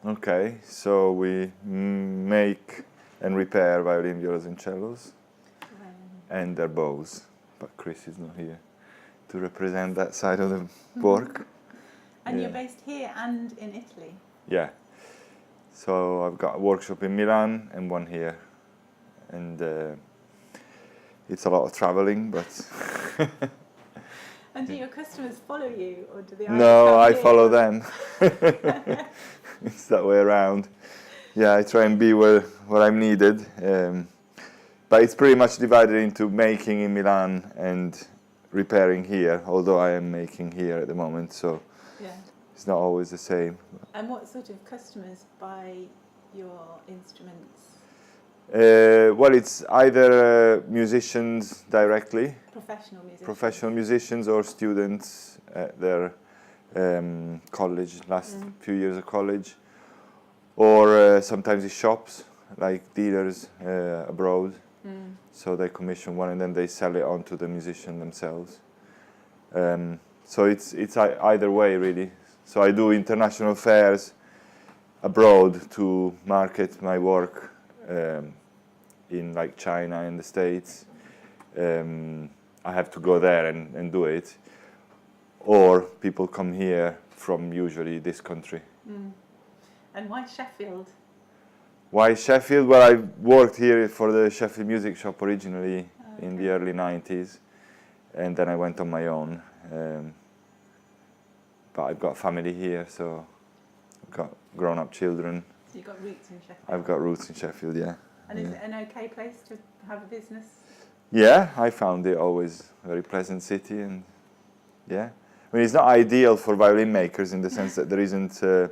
Okay, so we make and repair violin, violas and cellos and their bows, but Chris is not here to represent that side of the work. And you're based here and in Italy? Yeah, so I've got a workshop in Milan and one here, and it's a lot of traveling, but And do your customers follow you, or do they? No, I follow them. It's that way around. Yeah, I try and be where I'm needed. But it's pretty much divided into making in Milan and repairing here, although I am making here at the moment, so it's not always the same. And what sort of customers buy your instruments? Well, it's either musicians directly, Professional musicians or students at their college, last few years of college, or sometimes it's shops, like dealers abroad. So they commission one and then they sell it on to the musician themselves. So it's either way, really. So I do international fairs abroad to market my work in like China and the States. I have to go there and do it. Or people come here from usually this country. And why Sheffield? Why Sheffield? Well, I worked here for the Sheffield Music Shop originally in the early 90s, and then I went on my own. But I've got family here, so I've got grown-up children. So you've got roots in Sheffield? I've got roots in Sheffield, yeah. And is it an okay place to have a business? Yeah, I found it always a very pleasant city, and yeah. I mean, it's not ideal for violin makers in the sense that there isn't a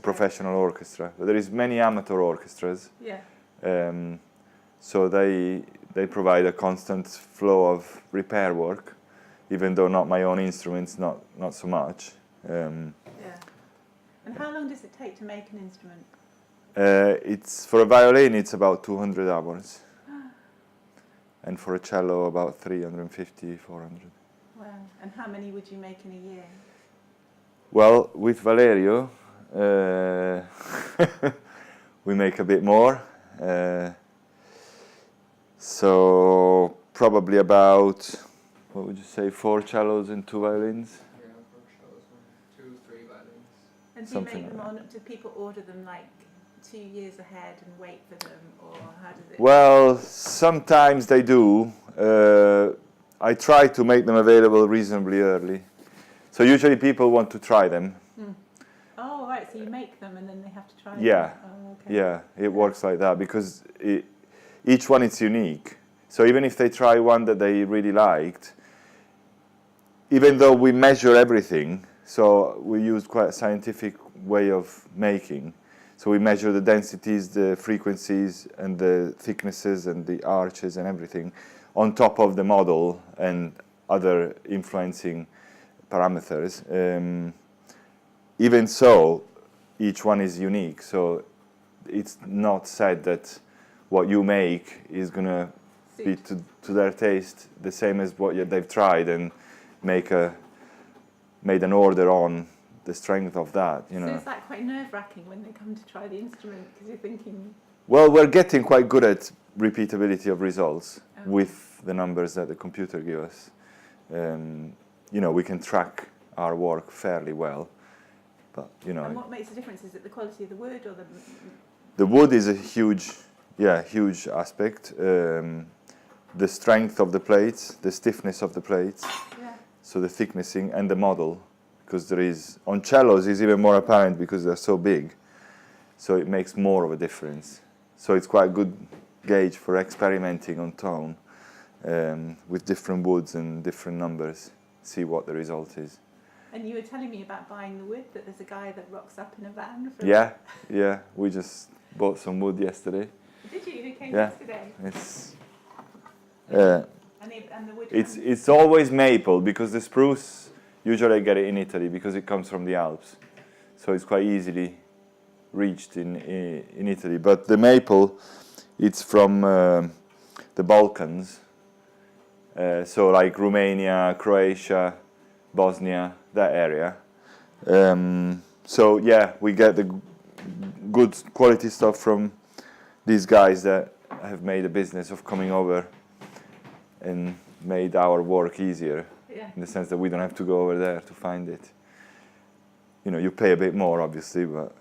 professional orchestra, but there is many amateur orchestras. Yeah. So they provide a constant flow of repair work, even though not my own instruments, not so much. Yeah. And how long does it take to make an instrument? It's for a violin, it's about 200 hours, and for a cello, about 350, 400. Wow. And how many would you make in a year? Well, with Valerio, we make a bit more. So probably about, what would you say, 4 cellos and 2 violins? Yeah, 4 cellos and 2, 3 violins. And do you make them on, do people order them like 2 years ahead and wait for them, or how does it? Well, sometimes they do. I try to make them available reasonably early. So usually people want to try them. Oh, right, so you make them and then they have to try them? Yeah, yeah, it works like that because each one is unique. So even if they try one that they really liked, even though we measure everything, so we use quite a scientific way of making. So we measure the densities, the frequencies, and the thicknesses, and the arches, and everything on top of the model and other influencing parameters. Even so, each one is unique. So it's not said that what you make is going to be to their taste the same as what they've tried and made an order on the strength of that, you know. So is that quite nerve-wracking when they come to try the instrument because you're thinking? Well, we're getting quite good at repeatability of results with the numbers that the computer gives us. You know, we can track our work fairly well, but you know. And what makes the difference? Is it the quality of the wood or the? The wood is a huge aspect. The strength of the plates, the stiffness of the plates, so the thicknessing and the model, because there is on cellos is even more apparent because they're so big, so it makes more of a difference. So it's quite a good gauge for experimenting on tone with different woods and different numbers, see what the result is. And you were telling me about buying the wood, that there's a guy that rocks up in a van. Yeah, we just bought some wood yesterday. Did you? Who came yesterday? It's and the wood. It's always maple, because the spruce usually I get it in Italy because it comes from the Alps, so it's quite easily reached in Italy. But the maple, it's from the Balkans, so like Romania, Croatia, Bosnia, that area. So yeah, we get good quality stuff from these guys that have made a business of coming over and made our work easier, Yeah. in the sense that we don't have to go over there to find it. You know, you pay a bit more, obviously, but